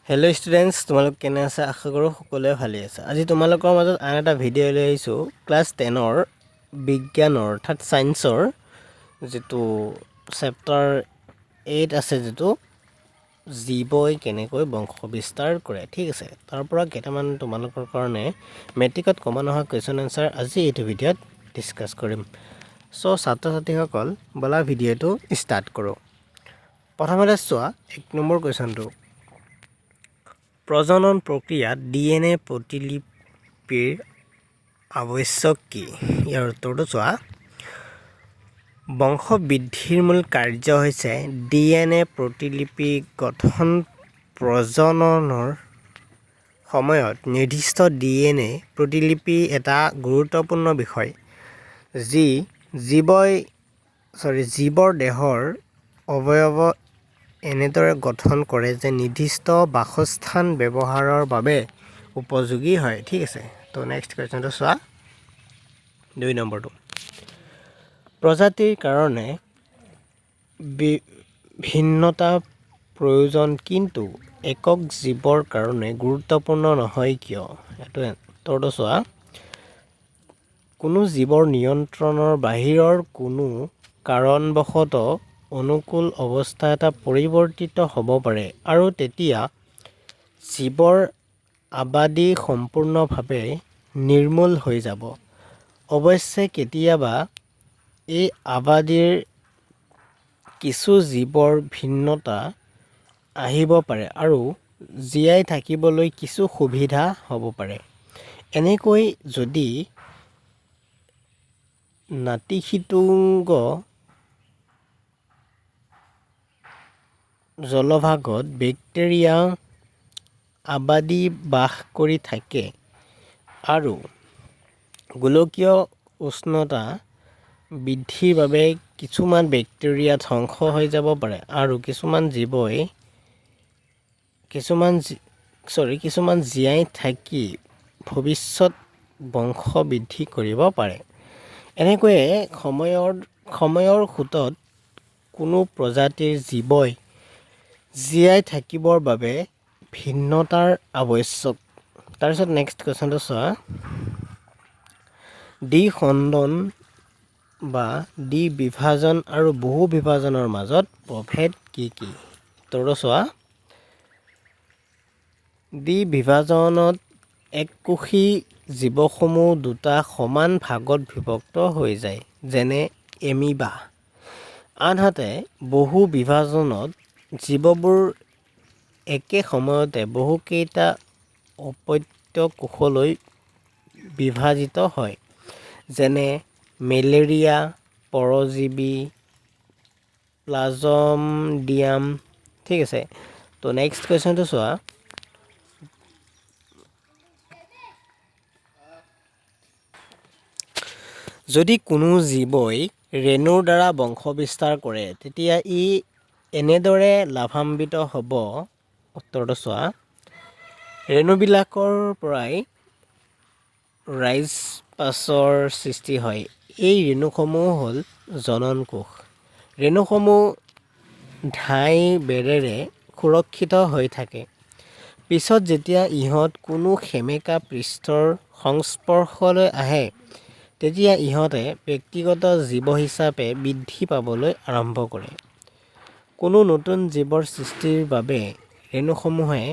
Hello' students, তোমালোক কেনে আছে? আশা কৰোঁ সকলোৱে ভালেই আছে। আজি তোমালোকৰ মাজত আন এটা ভিডিঅ' লৈ আহিছোঁ। ক্লাছ 10ৰ বিজ্ঞানৰ অৰ্থাৎ ছায়েন্সৰ যিটো চেপ্টাৰ 8 আছে, যিটো জীৱই কেনেকৈ বংশ বিস্তাৰ কৰে, ঠিক আছে। তাৰ পৰা কেইটামান তোমালোকৰ কাৰণে মেট্ৰিকত কমন অহা কুৱেশ্যন এনচাৰ আজি এইটো ভিডিঅ'ত ডিছকাছ কৰিম। চ' ছাত্ৰ ছাত্ৰীসকল, ব'লা ভিডিঅ'টো ষ্টাৰ্ট কৰোঁ। প্ৰথমতে চোৱা 1 নম্বৰ কুৱেশ্যনটো। প্ৰজনন প্ৰক্ৰিয়াত DNA প্ৰতিলিপিৰ আৱশ্যক কি? ইয়াৰ উত্তৰটো চোৱা। বংশ বৃদ্ধিৰ মূল কাৰ্য হৈছে DNA প্ৰতিলিপি গঠন। প্ৰজননৰ সময়ত নিৰ্দিষ্ট DNA প্ৰতিলিপি এটা গুৰুত্বপূৰ্ণ বিষয়, যি জীৱৰ দেহৰ অৱয়ব এনেদৰে গঠন কৰে যে নিৰ্দিষ্ট বাসস্থান ব্যৱহাৰৰ বাবে উপযোগী হয়, ঠিক আছে। তো নেক্সট কুৱেশ্যনটো চোৱা 2 নম্বৰটো। প্ৰজাতিৰ কাৰণে ভিন্নতা প্ৰয়োজন, কিন্তু একক জীৱৰ কাৰণে গুৰুত্বপূৰ্ণ নহয় কিয়? এইটো উত্তৰটো চোৱা। কোনো জীৱৰ নিয়ন্ত্ৰণৰ বাহিৰৰ কোনো কাৰণবশতঃ অনুকূল অৱস্থা এটা পৰিৱৰ্তিত হ'ব পাৰে, আৰু তেতিয়া জীৱৰ আবাদী সম্পূৰ্ণভাৱে নিৰ্মূল হৈ যাব। অৱশ্যে কেতিয়াবা এই আবাদীৰ কিছু জীৱৰ ভিন্নতা আহিব পাৰে আৰু জীয়াই থাকিবলৈ কিছু সুবিধা হ'ব পাৰে। এনেকৈ যদি নাতিশীতোষ্ণ জলভাগত বেক্টেৰিয়া আবাদী বাস কৰি থাকে আৰু গোলকীয় উষ্ণতা বৃদ্ধিৰ বাবে কিছুমান বেক্টেৰিয়া ধ্বংস হৈ যাব পাৰে, আৰু কিছুমান জীয়াই থাকি ভৱিষ্যত বংশ বৃদ্ধি কৰিব পাৰে। এনেকৈয়ে সময়ৰ সোঁতত কোনো প্ৰজাতিৰ জীৱই জীয়াই থাকিবৰ বাবে ভিন্নতাৰ আৱশ্যক। তাৰপিছত নেক্সট কুৱেশ্যনটো চোৱা। দ্বিখণ্ডন বা দ্বিবিভাজন আৰু বহু বিভাজনৰ মাজত প্ৰভেদ কি কি? উত্তৰটো চোৱা। দ্বিবিভাজনত এককোষী জীৱসমূহ দুটা সমান ভাগত বিভক্ত হৈ যায়, যেনে এমিবা। আনহাতে বহু বিভাজনত জীৱবোৰ একে সময়তে বহুকেইটা অপত্য কোষলৈ বিভাজিত হয়, যেনে মেলেৰিয়া, পৰজীৱী, প্লাজমডিয়াম, ঠিক আছে। তো নেক্সট কুৱেশ্যনটো চোৱা। যদি কোনো জীৱই ৰেণুৰ দ্বাৰা বংশ বিস্তাৰ কৰে, তেতিয়া ই এনেদৰে লাভান্বিত হ'ব। উত্তৰটো চোৱা। ৰেণুবিলাকৰ পৰাই ৰাইজপাছৰ সৃষ্টি হয়। এই ৰেণুসমূহ হ'ল জনন কোষ। ৰেণুসমূহ বেৰেৰে সুৰক্ষিত হৈ থাকে। পিছত যেতিয়া ইহঁত কোনো সেমেকা পৃষ্ঠৰ সংস্পৰ্শলৈ আহে, তেতিয়া ইহঁতে ব্যক্তিগত জীৱ হিচাপে বৃদ্ধি পাবলৈ আৰম্ভ কৰে। কোনো নতুন জীৱৰ সৃষ্টিৰ বাবে ৰেণুসমূহে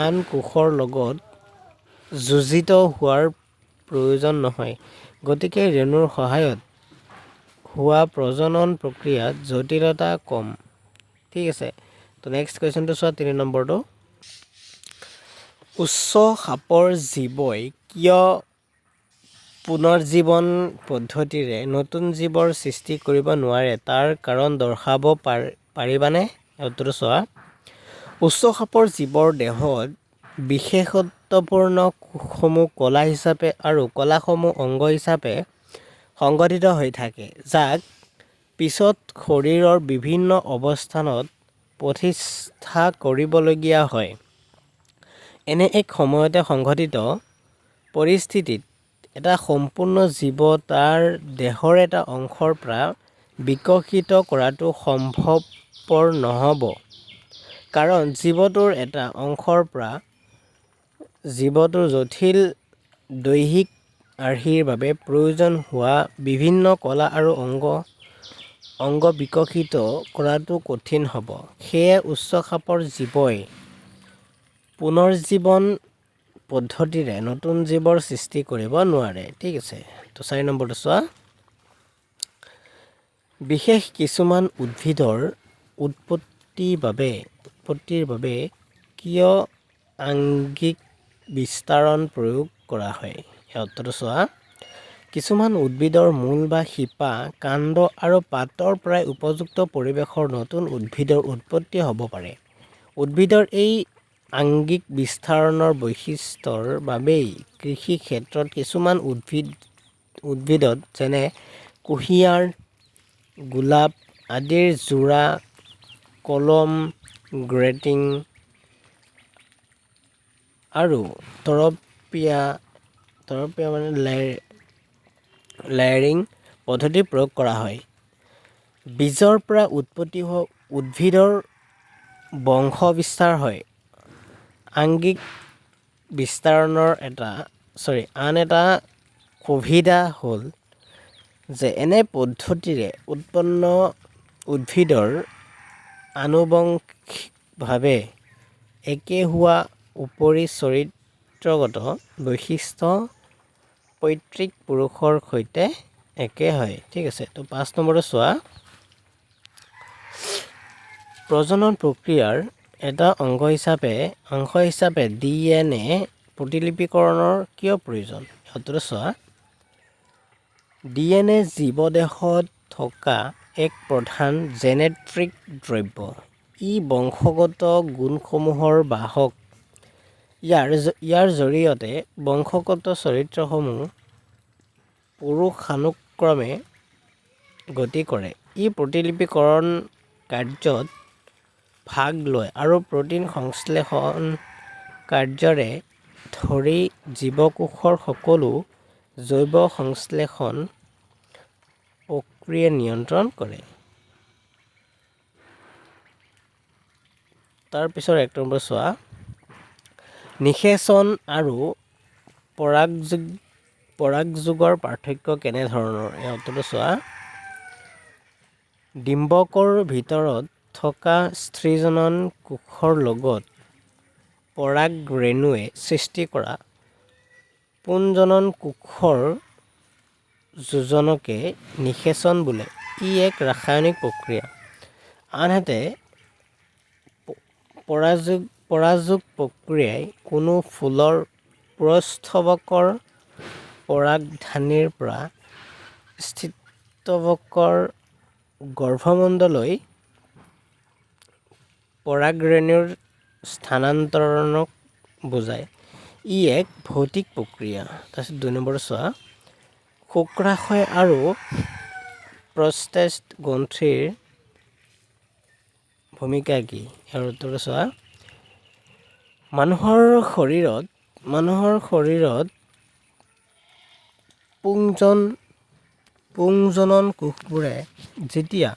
আন কোষৰ লগত যোজিত হোৱাৰ প্ৰয়োজন নহয়, গতিকে ৰেণুৰ সহায়ত হোৱা প্ৰজনন প্ৰক্ৰিয়াত জটিলতা কম, ঠিক আছে। তো নেক্সট কুৱেশ্যনটো চোৱা 3 নম্বৰটো। উচ্চ খাপৰ জীৱই কিয় পুনৰ্জীৱন পদ্ধতিৰে নতুন জীৱৰ সৃষ্টি কৰিব নোৱাৰে, তাৰ কাৰণ দৰ্শাব পাৰিবানে? উত্তৰটো চোৱা। উচ্চ খাপৰ জীৱৰ দেহত বিশেষত্বপূৰ্ণ কোষসমূহ কলা হিচাপে আৰু কলাসমূহ অংগ হিচাপে সংগঠিত হৈ থাকে, যাক পিছত শৰীৰৰ বিভিন্ন অৱস্থানত প্ৰতিষ্ঠা কৰিবলগীয়া হয়। এনে এক সময়তে সংঘটিত পৰিস্থিতিত এটা সম্পূৰ্ণ জীৱ তাৰ দেহৰ এটা অংশৰ পৰা বিকশিত কৰাটো সম্ভৱপৰ নহ'ব। কাৰণ জীৱটোৰ এটা অংশৰ পৰা জীৱটোৰ জটিল দৈহিক আৰ্হিৰ বাবে প্ৰয়োজন হোৱা বিভিন্ন কলা আৰু অংগ বিকশিত কৰাটো কঠিন হ'ব। সেয়ে উচ্চ খাপৰ জীৱই পুনৰ্জীৱন পদ্ধতিৰে নতুন জীৱৰ সৃষ্টি কৰিব নোৱাৰে। ঠিক আছে, তো 4 নম্বৰটো চোৱা। বিশেষ কিছুমান উদ্ভিদৰ উৎপত্তিৰ বাবে কিয় আংগিক বিস্তাৰণ প্ৰয়োগ কৰা হয়? ইয়াৰ উত্তৰটো চোৱা। কিছুমান উদ্ভিদৰ মূল বা শিপা, কাণ্ড আৰু পাতৰ পৰাই উপযুক্ত পৰিৱেশৰ নতুন উদ্ভিদৰ উৎপত্তি হ'ব পাৰে। উদ্ভিদৰ এই আংগিক বিস্তাৰণৰ বৈশিষ্ট্যৰ বাবেই কৃষি ক্ষেত্ৰত কিছুমান উদ্ভিদত যেনে কুঁহিয়াৰ, গোলাপ আদিৰ যোৰা, কলম, গ্ৰেটিং আৰু তৰপীয়া লেয়াৰিং পদ্ধতি প্ৰয়োগ কৰা হয়। বীজৰ পৰা উৎপত্তি হোৱা উদ্ভিদৰ বংশ বিস্তাৰ হয়। আংগিক বিস্তাৰণৰ আন এটা সুবিধা হ'ল যে এনে পদ্ধতিৰে উৎপন্ন উদ্ভিদৰ আনুবংশিকভাৱে একে হোৱাৰ উপৰি চৰিত্ৰগত বৈশিষ্ট্য পৈতৃক পুৰুষৰ সৈতে একে হয়। ঠিক আছে, তো 5 নম্বৰটো চোৱা। প্ৰজনন প্ৰক্ৰিয়াৰ এটা অংশ হিচাপে DNA প্ৰতিলিপিকৰণৰ কিয় প্ৰয়োজন? উত্তৰটো চোৱা। DNA জীৱদেহত থকা এক প্ৰধান জেনেটিক দ্ৰব্য। ই বংশগত গুণসমূহৰ বাহক। ইয়াৰ জৰিয়তে বংশগত চৰিত্ৰসমূহ পুৰুষানুক্ৰমে গতি কৰে। ই প্ৰতিলিপিকৰণ কাৰ্যত ভাগ লয় আৰু প্ৰটিন সংশ্লেষণ কাৰ্যৰে ধৰি জীৱকোষৰ সকলো জৈৱ সংশ্লেষণ প্ৰক্ৰিয়া নিয়ন্ত্ৰণ কৰে। তাৰপিছত 1 নম্বৰ চোৱা। নিষেচন আৰু পৰাগযোগৰ পাৰ্থক্য কেনেধৰণৰ? ইয়াৰ উত্তৰটো চোৱা। ডিম্বকৰ ভিতৰত থকা স্ত্ৰীজনন কোষৰ লগত পৰাগ ৰেণুৱে সৃষ্টি কৰা পুংজনন কোষৰ যোজনকে নিষেচন বোলে। ই এক ৰাসায়নিক প্ৰক্ৰিয়া। আনহাতে পৰাগযোগ প্ৰক্ৰিয়াই কোনো ফুলৰ পুষ্পকৰ পৰাগধানীৰ পৰা স্থিতৱকৰ গৰ্ভমণ্ডললৈ পৰাগৰেণুৰ স্থানান্তৰণক বুজায়। ই এক ভৌতিক প্ৰক্ৰিয়া। তাৰপিছত 2 নম্বৰ চোৱা। শুক্ৰাশয় আৰু প্ৰষ্টেট গ্ৰন্থিৰ ভূমিকা কি? ইয়াৰ উত্তৰটো চোৱা। মানুহৰ শৰীৰত পুংজনন কোষবোৰে যেতিয়া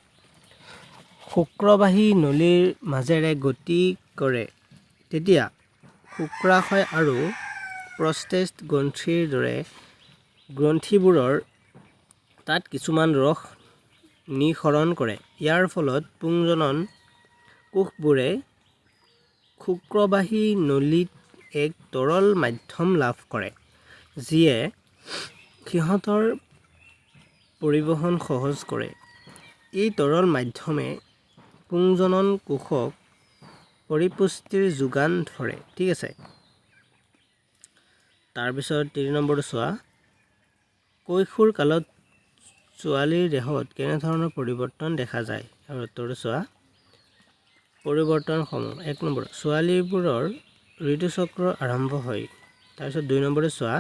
শুক্ৰবাহী নলীৰ মাজেৰে গতি কৰে তেতিয়া শুক্ৰাশয় আৰু প্ৰষ্টেট গ্ৰন্থিৰ দৰে গ্ৰন্থিবোৰৰ তাত কিছুমান ৰস নিঃসৰণ কৰে। ইয়াৰ ফলত পুংজনন কোষবোৰে শুক্ৰবাহী নলীত এক তৰল মাধ্যম লাভ কৰে, যিয়ে সিহঁতৰ পৰিবহণ সহজ কৰে। এই তৰল মাধ্যমে পুংজনন কোষক পৰিপুষ্টিৰ যোগান ধৰে। ঠিক আছে। তাৰপিছত 3 নম্বৰটো চোৱা। কৈশোৰ কালত ছোৱালীৰ দেহত কেনেধৰণৰ পৰিৱৰ্তন দেখা যায়? আৰু উত্তৰটো চোৱা। পৰিৱৰ্তনসমূহ 1 নম্বৰ, ছোৱালীবোৰৰ ঋতুচক্ৰ আৰম্ভ হয়। তাৰপিছত 2 নম্বৰটো চোৱা।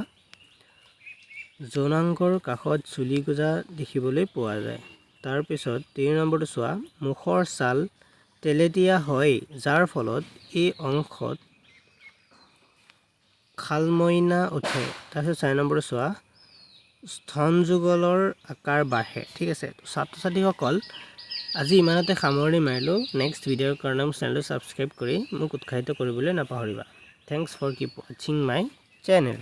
যৌনাংগৰ কাষত চুলি গজা দেখিবলৈ পোৱা যায়। তাৰপিছত 3 নম্বৰটো চোৱা। মুখৰ ছাল তেলেতীয়া হয় যাৰ ফলত এই অংশত খালমইনা উঠে। তাৰপিছত 4 নম্বৰটো চোৱা। স্তনযুগলৰ আকাৰ বাঢ়ে। ঠিক আছে, ছাত্ৰ ছাত্ৰীসকল আজি ইমানতে সামৰণি মাৰিলোঁ। নেক্সট ভিডিঅ'ৰ কাৰণে মোৰ চেনেলটো ছাবস্ক্ৰাইব কৰি মোক উৎসাহিত কৰিবলৈ নাপাহৰিবা। থেংকছ ফৰ কিপ ৱাচিং মাই চেনেল।